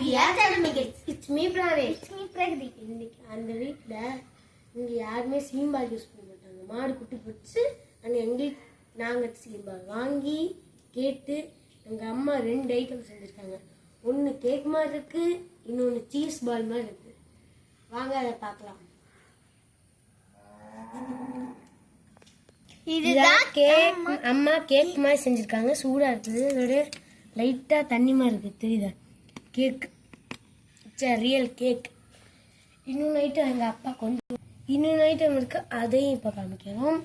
we are Telemigates. It's me, Pranesh. It's me, Pragati. இன்னைக்கு அந்த வீட்டில் இங்கே யாருமே சீம்பால் யூஸ் பண்ண மாட்டாங்க. மாடு குட்டி போச்சு. ஆனால் எங்களுக்கு நாங்கள் சீம்பால் வாங்கி கேட்டு எங்கள் அம்மா 2 ஐட்டம் செஞ்சுருக்காங்க. ஒன்று கேக் மாதிரி இருக்கு, இன்னொன்று சீஸ் பால் மாதிரி இருக்கு. வாங்க அதை பார்க்கலாம். இதுதான் கேக். அம்மா கேக் மாதிரி செஞ்சுருக்காங்க. சூடாக இருக்குது. அதோட லைட்டாக தண்ணி மாதிரி இருக்குது, தெரியுதா? Cake real cake. இன்னொன்று ஐட்டம் எங்கள் அப்பா இன்னொன்று ஐட்டம் இருக்குது, அதையும் இப்போ காமிக்கிறோம்.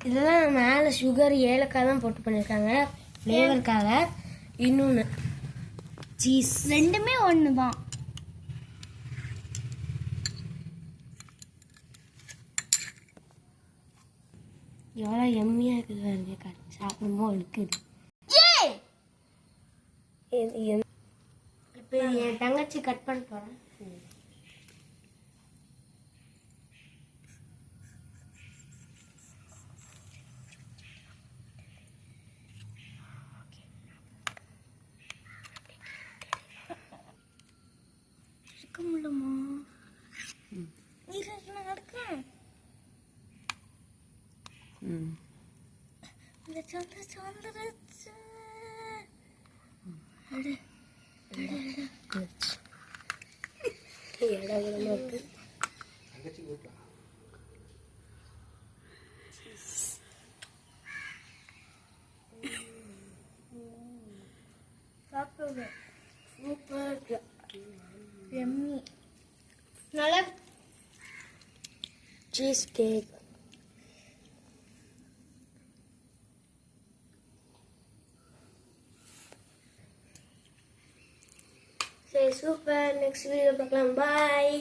இதெல்லாம் மேலே சுகர் ஏலக்காய் தான் போட்டு பண்ணியிருக்காங்க ஃப்ளேவருக்காக. இன்னொன்று சீஸ். ரெண்டுமே ஒன்று தான். எவ்வளோ எம்மியாக இருக்குது பாருங்க. சாப்பிடும்போது இருக்குது. இப்போ என் தங்கச்சி கட் பண்ண போகிறேன். இருக்க முடியுமா? நடக்கும். இந்த சந்திர சந்திரச்சு இடமா இருக்கு. சூப்பர் எம்மி. நல்லா சீஸ் கேக். சரி, சூப்பர். நெக்ஸ்ட் வீடியோ பார்க்கலாம். பாய்.